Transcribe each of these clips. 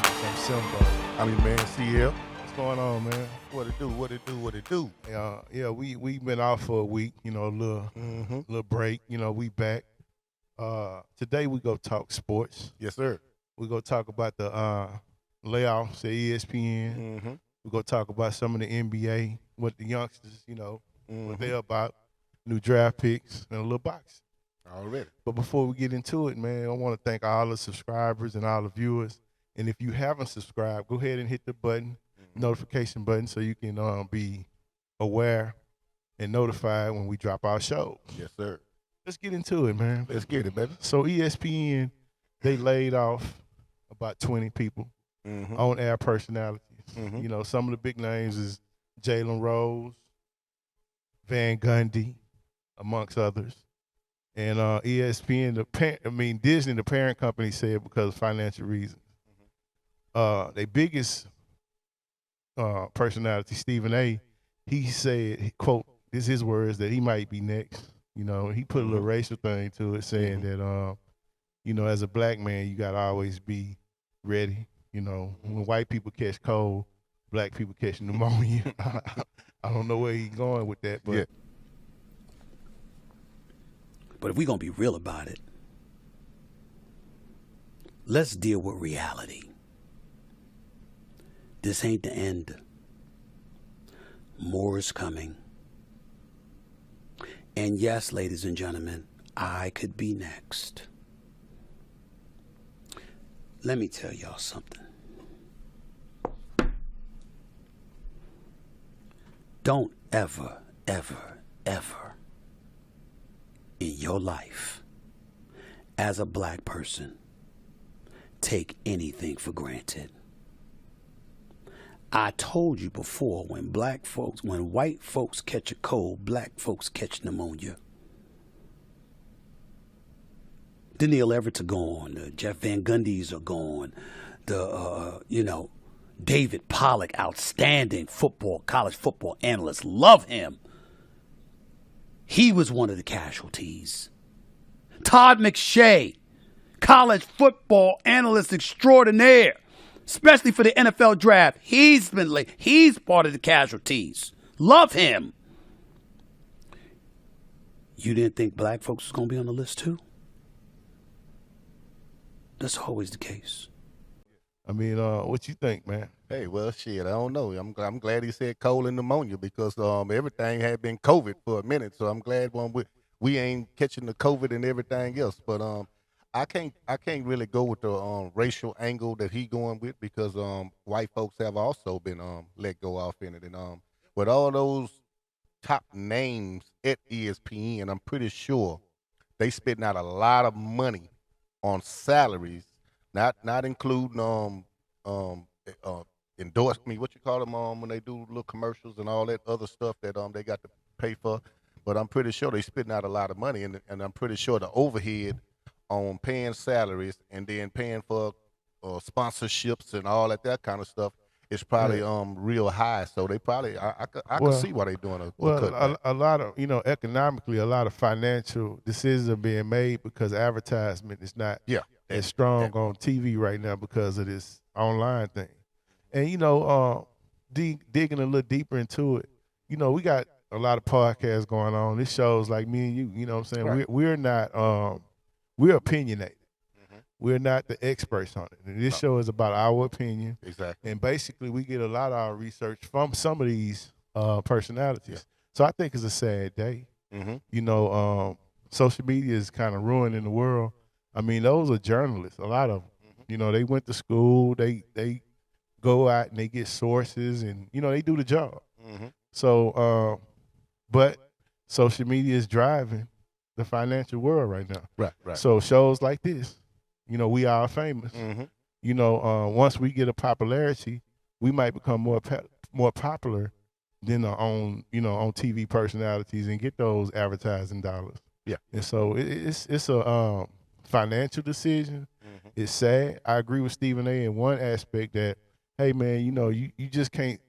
I'm Simba. I'm your man, CL. What's going on, man? What it do? What it do? What it do? Yeah, we been off for a week, a little break. We back. Today we go talk sports. Yes, sir. We go talk about the layoffs at ESPN. Mm-hmm. We go talk about some of the NBA, what the youngsters, what they're about, new draft picks, and a little boxing. Already. But before we get into it, man, I want to thank all the subscribers and all the viewers. And if you haven't subscribed, go ahead and hit the button, notification button, so you can be aware and notified when we drop our show. Yes, sir. Let's get into it, man. Let's get it, baby. So ESPN, they laid off about 20 people, on-air personalities. Some of the big names is Jalen Rose, Van Gundy, amongst others. And ESPN, Disney, the parent company, said because of financial reasons. Their biggest personality, Stephen A., he said, quote, this is his words, that he might be next. He put a little racial thing to it, saying that, as a black man, you got to always be ready. When white people catch cold, black people catch pneumonia. I don't know where he's going with that, but. Yeah. But if we're going to be real about it, let's deal with reality. This ain't the end. More is coming. And yes, ladies and gentlemen, I could be next. Let me tell y'all something. Don't ever, ever, ever in your life, as a black person, take anything for granted. I told you before, when white folks catch a cold, black folks catch pneumonia. The Neil Everett's are gone, the Jeff Van Gundy's are gone, David Pollack, outstanding college football analyst, love him. He was one of the casualties. Todd McShay, college football analyst extraordinaire, especially for the NFL draft. He's part of the casualties. Love him. You didn't think black folks was going to be on the list too? That's always the case. What you think, man? Hey, well, shit, I don't know. I'm glad he said cold and pneumonia because everything had been COVID for a minute. So I'm glad we ain't catching the COVID and everything else. But I can't really go with the racial angle that he going with because white folks have also been let go off in it. And with all those top names at ESPN, I'm pretty sure they spitting out a lot of money on salaries, not including endorsement, what you call them when they do little commercials and all that other stuff that they got to pay for. But I'm pretty sure they spitting out a lot of money, and I'm pretty sure the overhead on paying salaries and then paying for sponsorships and all that kind of stuff is probably real high. So they probably I can see why they doing a cut. A lot of economically, a lot of financial decisions are being made because advertisement is not as strong on TV right now because of this online thing. And digging a little deeper into it, we got a lot of podcasts going on. This shows like me and you. You know what I'm saying? Right. We're not we're opinionated. We're not the experts on it. And this show is about our opinion. Exactly. And basically, we get a lot of our research from some of these personalities. Yeah. So I think it's a sad day. Social media is kind of ruining the world. Those are journalists, a lot of them. They went to school. They go out and they get sources and, they do the job. So, but social media is driving the financial world right now. Right. So shows like this, we are famous. Once we get a popularity, we might become more popular than on TV personalities and get those advertising dollars. Yeah. And so it's a financial decision. It's sad. I agree with Stephen A. in one aspect that, hey man, you just can't.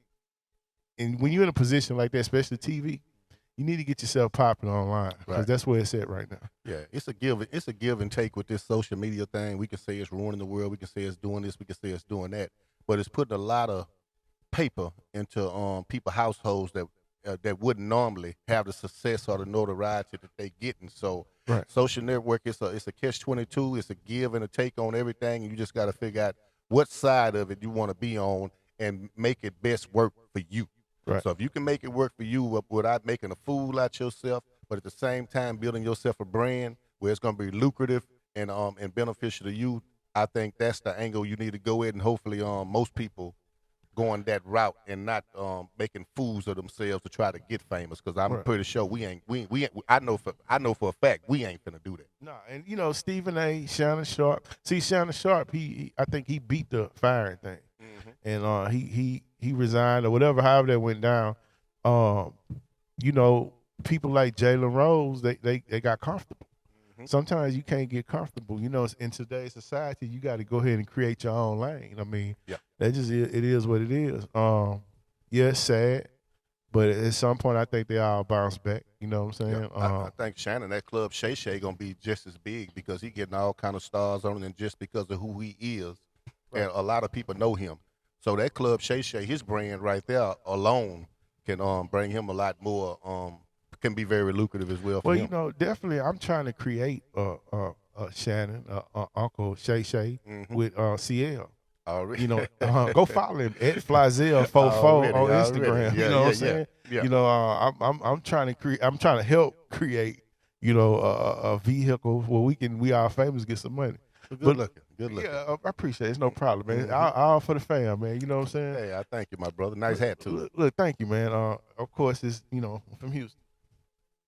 And when you're in a position like that, especially TV, you need to get yourself popular online because that's where it's at right now. Yeah, it's a give and take with this social media thing. We can say it's ruining the world. We can say it's doing this. We can say it's doing that. But it's putting a lot of paper into people's households that wouldn't normally have the success or the notoriety that they getting. So social network, it's a catch-22. It's a give and a take on everything. And you just got to figure out what side of it you want to be on and make it best work for you. Right. So if you can make it work for you without making a fool out yourself, but at the same time building yourself a brand where it's going to be lucrative and beneficial to you, I think that's the angle you need to go in. And hopefully most people going that route and not making fools of themselves to try to get famous. Because I'm pretty sure we ain't. I know for a fact we ain't finna do that. No, and Stephen A. Shannon Sharp. See, Shannon Sharp, I think he beat the firing thing, and he resigned or whatever. However that went down. People like Jalen Rose, they got comfortable. Sometimes you can't get comfortable. In today's society, you got to go ahead and create your own lane. I mean, that just it is what it is. It's sad, but at some point, I think they all bounce back. You know what I'm saying? I think Shannon, that club Shay Shay gonna be just as big because he getting all kind of stars on it, and just because of who he is, and a lot of people know him. So that club Shay Shay, his brand right there alone can bring him a lot more. Can be very lucrative as well for him. Definitely I'm trying to create Shannon, Uncle Shay Shay with CL. Already. Go follow him at Flyzel44 on Instagram. Yeah, you know what I'm saying? Yeah. I'm trying to create. I'm trying to help create. A vehicle where we all famous get some money. Good looking. Yeah, I appreciate it. It's no problem, man. All for the fam, man. You know what I'm saying? Hey, I thank you, my brother. Nice hat too. Look, thank you, man. Of course, it's from Houston.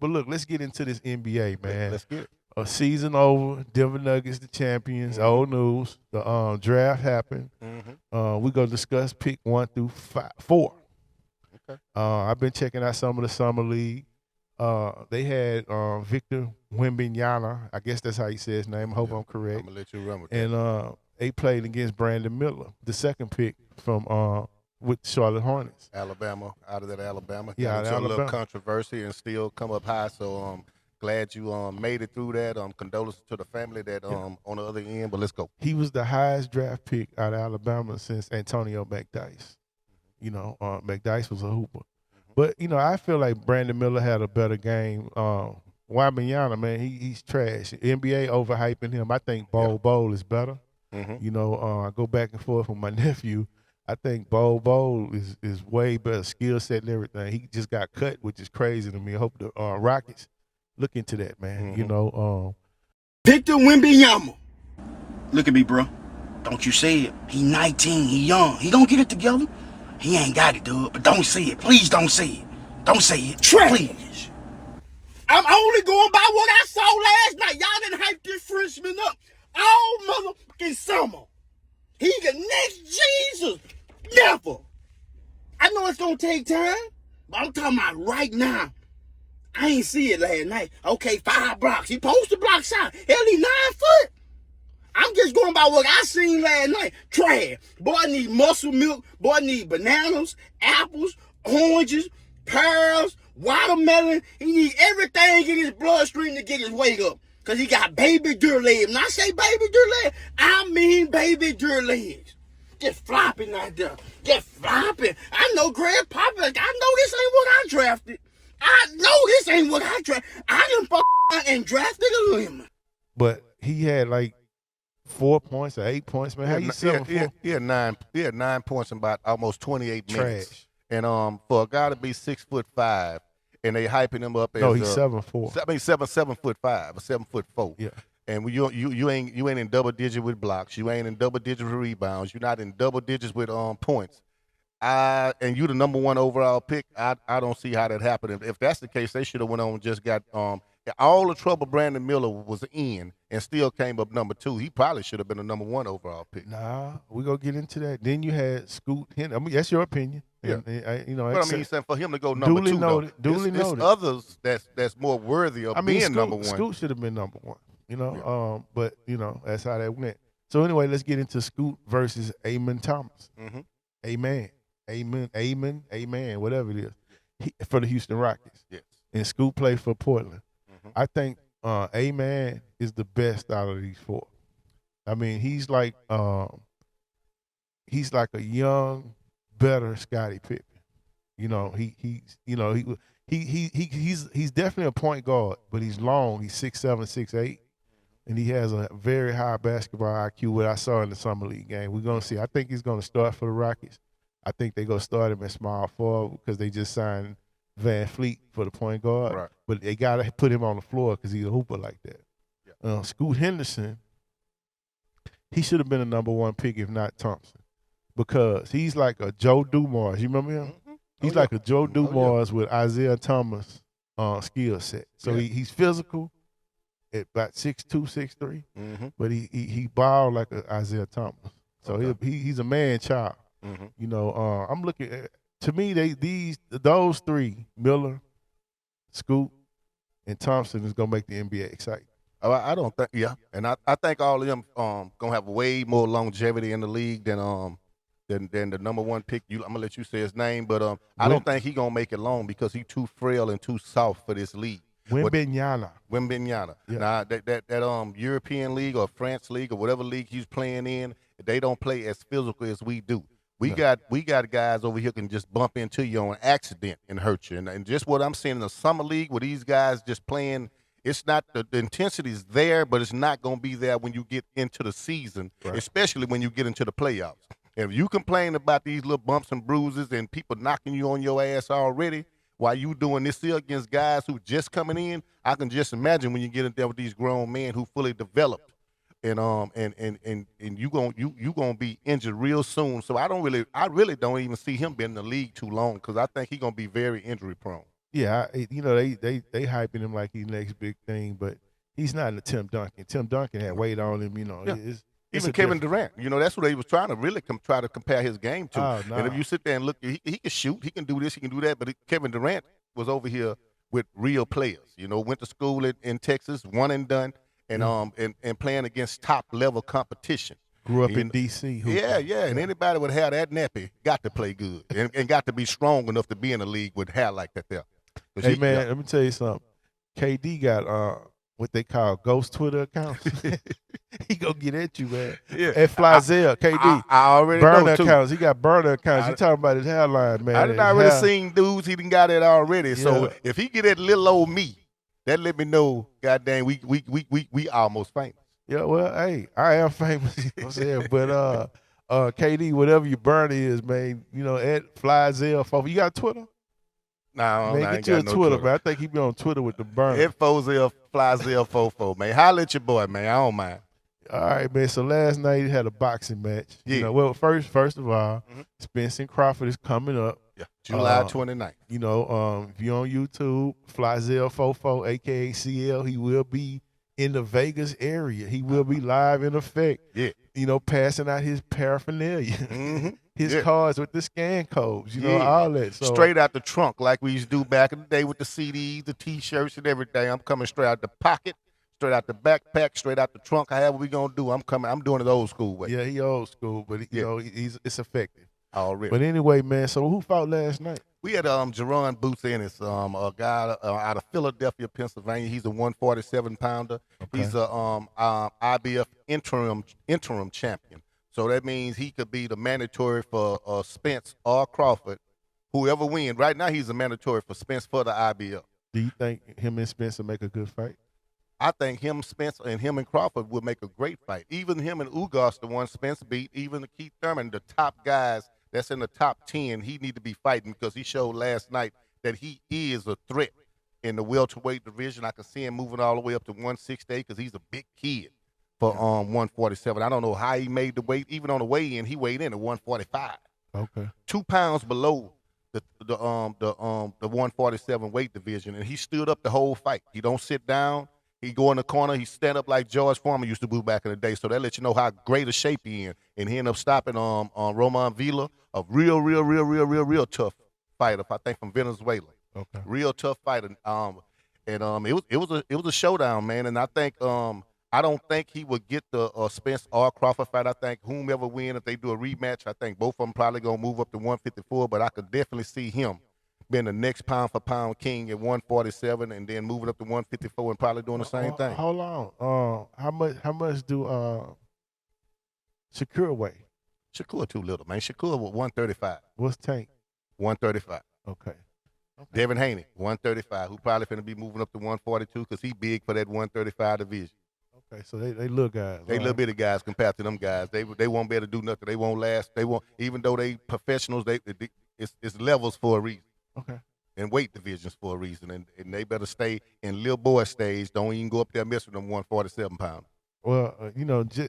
But look, let's get into this NBA, man. Let's get it. A season over. Denver Nuggets, the champions. Old news. The draft happened. We're going to discuss pick 1 through 4. Okay. I've been checking out some of the summer league. They had Victor Wembanyama. I guess that's how you say his name. I hope I'm correct. I'm going to let you run with that. And they played against Brandon Miller, the second pick from with Charlotte Hornets. Alabama, out of that Alabama. Yeah, a Alabama. little controversy and still come up high. So glad you made it through that. Condolences to the family that on the other end. But let's go. He was the highest draft pick out of Alabama since Antonio McDyess. McDyess was a hooper. But I feel like Brandon Miller had a better game. Wembanyama, man, he's trash. NBA overhyping him. I think Bol is better. I go back and forth with my nephew. I think Bol is way better skill set and everything. He just got cut, which is crazy to me. I hope the Rockets look into that, man. Victor Wembanyama. Look at me, bro. Don't you say it. He 19. He young. He gonna get it together. He ain't got it, dude. But don't say it. Please don't say it. Don't say it. Please. I'm only going by what I saw last night. Y'all didn't hype this freshman up all motherfucking summer. He the next Jesus. Never. I know it's gonna take time, but I'm talking about right now. I ain't see it last night. Okay, 5 blocks. He supposed to block shot. Hell, he 9 foot. I'm just going by what I seen last night. Trash. Boy, I need muscle milk. Boy, I need bananas, apples, oranges, pears, watermelon. He need everything in his bloodstream to get his weight up. Because he got baby deer legs. When I say baby deer legs, I mean baby deer legs. Just flopping out there. Just flopping. I know Greg Poppins. I know this ain't what I drafted. I know this ain't what I drafted. I done and drafted a lemon. But he had like 4 points or 8 points, man. How you 7-4? He had 9 points in about almost 28 minutes. Trash. And for a guy to be 6'5", and they hyping him up as he's 7'4". I mean 7'5" or 7'4". Yeah. And you ain't in double digits with blocks. You ain't in double digits with rebounds. You're not in double digits with points. And you the number 1 overall pick. I don't see how that happened. If that's the case, they should have went on and just got all the trouble Brandon Miller was in and still came up number 2. He probably should have been a number 1 overall pick. Nah, we gonna get into that. Then you had Scoot Henry. I mean, that's your opinion. Yeah. And, but I mean, for him to go number 2, noted, though, duly noted. It's others that's more worthy of being number 1. Scoot should have been number 1. But that's how that went. So anyway, let's get into Scoot versus Amen Thomas. Amen, whatever it is, for the Houston Rockets. Yes. and Scoot played for Portland. I think A-Man is the best out of these 4. I mean, he's like a young, better Scottie Pippen. You know, he's definitely a point guard, but he's long. He's 6'7", 6'8", and he has a very high basketball IQ. What I saw in the summer league game, we're gonna see. I think he's gonna start for the Rockets. I think they're gonna start him at small forward because they just signed Van Fleet for the point guard. Right. But they gotta put him on the floor because he's a hooper like that. Yeah. Scoot Henderson, he should have been a number 1 pick if not Thompson, because he's like a Joe Dumars. You remember him? He's like a Joe Dumars with Isaiah Thomas skill set. So he's physical at about 6'2", 6'3", but he balled like a Isaiah Thomas. So he's a man child. You know, I'm looking at, to me, those 3, Miller, Scoot, and Thompson, is gonna make the NBA exciting. I don't think, and I think all of them gonna have way more longevity in the league than the number 1 pick. I'm gonna let you say his name, but I don't think he gonna make it long because he too frail and too soft for this league. Wembanyama. Yeah. Now that European league or France league or whatever league he's playing in, they don't play as physical as we do. We got guys over here can just bump into you on accident and hurt you. And just what I'm seeing in the summer league with these guys just playing, it's not the intensity's there, but it's not gonna be there when you get into the season, especially when you get into the playoffs. If you complain about these little bumps and bruises and people knocking you on your ass already while you doing this here against guys who just coming in, I can just imagine when you get in there with these grown men who fully developed, and you gonna be injured real soon. So I really don't even see him being in the league too long because I think he's gonna be very injury prone. Yeah, they hyping him like he's the next big thing, but he's not in the Tim Duncan. Tim Duncan had weight on him, you know. Yeah. Even Kevin Durant, you know, that's what they was trying to really try to compare his game to. Oh, nah. And if you sit there and look, he can shoot, he can do this, he can do that. But Kevin Durant was over here with real players. You know, went to school in Texas, one and done, and playing against top level competition. Grew up in D.C. Yeah. And anybody would have that nappy got to play good and got to be strong enough to be in a league with hair like that there. Hey, let me tell you something. KD got what they call ghost Twitter accounts. He gonna get at you, man. Yeah. At Flyzell, KD. I already burner know, too. accounts. He got burner accounts. You talking about his hairline, man. I done already seen dudes he done got it already. So if he get at little old me, that let me know, goddamn, we almost famous. Yeah, well, hey, I am famous. You know what I'm saying? But KD, whatever your burner is, man, you know, at Flyzell. You got Twitter? No, man, get you a Twitter, man. I think he be on Twitter with the burner. F-O-Z-L, Flyzell 44, man. Holla at your boy, man. I don't mind. All right, man. So last night he had a boxing match. Yeah. You know, well, first of all, Spence and Crawford is coming up. Yeah, July 29th. You know, if you're on YouTube, Flyzell 44, a.k.a. CL, he will be in the Vegas area. He will be live in effect. Yeah. You know, passing out his paraphernalia. His cards with the scan codes, you know, all that. So, straight out the trunk like we used to do back in the day with the CDs, the T-shirts, and everything. I'm coming straight out the pocket, straight out the backpack, straight out the trunk. However we gonna do, I'm doing it old school way. Yeah, he old school, but you know, it's effective. Already. But anyway, man, so who fought last night? We had Jerron Boots Ennis, a guy out of Philadelphia, Pennsylvania. He's a 147-pounder. Okay. He's a IBF interim champion. So that means he could be the mandatory for Spence or Crawford, whoever wins. Right now, he's a mandatory for Spence for the IBF. Do you think him and Spence will make a good fight? I think Spence and Crawford would make a great fight. Even him and Ugas, the one Spence beat, even Keith Thurman, the top guys that's in the top 10, he need to be fighting because he showed last night that he is a threat in the welterweight division. I can see him moving all the way up to 168 because he's a big kid for 147. I don't know how he made the weight. Even on the weigh-in, he weighed in at 145. Okay. 2 pounds below the 147 weight division, and he stood up the whole fight. He don't sit down. He go in the corner. He stand up like George Foreman used to do back in the day. So that lets you know how great a shape he in. And he ended up stopping Roman Villa, a real tough fighter, I think from Venezuela. Okay. Real tough fighter. It was a showdown, man. And I think I don't think he would get the Spence or Crawford fight. I think whomever win, if they do a rematch, I think both of them probably gonna move up to 154. But I could definitely see him been the next pound for pound king at 147, and then moving up to 154 and probably doing the same thing. Hold on. How much do Shakur weigh? Shakur too little, man. Shakur was 135. What's Tank? 135. Okay. Devin Haney, 135, who probably finna be moving up to 142 because he big for that 135 division. Okay, so they little guys. They little bitty guys compared to them guys. They won't be able to do nothing. They won't last. They won't, even though they professionals. It's levels for a reason. Okay. And weight divisions for a reason, and they better stay in little boy stage. Don't even go up there mess with them 147 pounds. Well,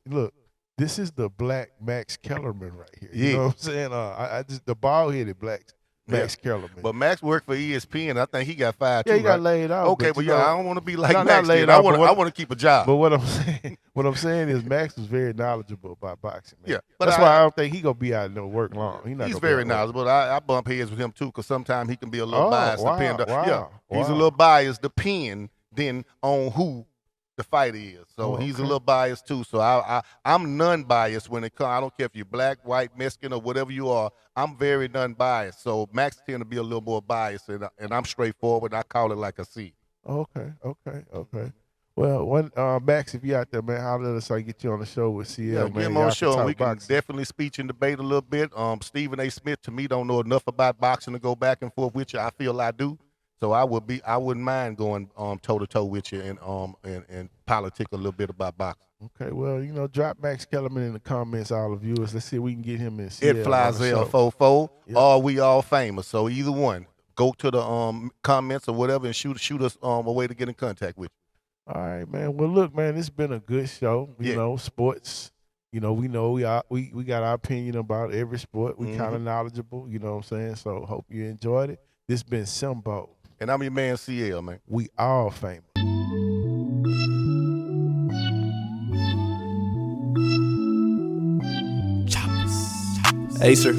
look, this is the black Max Kellerman right here. You know what I'm saying? I just the bald headed black Max Kellerman. But Max worked for ESPN. I think he got fired too. Yeah, he got laid off. Okay, but I don't want to be like not Max. laid I off, want to keep a job. But what I'm saying is Max was very knowledgeable about boxing. Man. Yeah, but that's why I don't think he gonna be out no work long. He's very knowledgeable. I bump heads with him too, because sometimes he can be a little biased. He's a little biased, depending then on who the fighter is. So he's a little biased too. So I'm non-biased when it comes. I don't care if you're black, white, Mexican, or whatever you are. I'm very non-biased. So Max tend to be a little more biased, and I'm straightforward. I call it like I see. Okay. Well, Max, if you out there, man, holler at us so I can get you on the show with CL, man. Get him on the show, and we can definitely speech and debate a little bit. Stephen A. Smith, to me, don't know enough about boxing to go back and forth with you. I feel I do. So I wouldn't mind going toe to toe with you and politic a little bit about boxing. Okay, well, drop Max Kellerman in the comments, all of viewers. Let's see if we can get him in. It flies L44. Or we all famous. So either one, go to the comments or whatever and shoot us a way to get in contact with you. All right, man. Well, look, man, it's been a good show. You know, sports. We know we got our opinion about every sport. We kind of knowledgeable. You know what I'm saying? So hope you enjoyed it. This been Simbo. And I'm your man, CL, man. We all famous. Acer.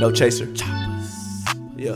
No chaser. Yeah.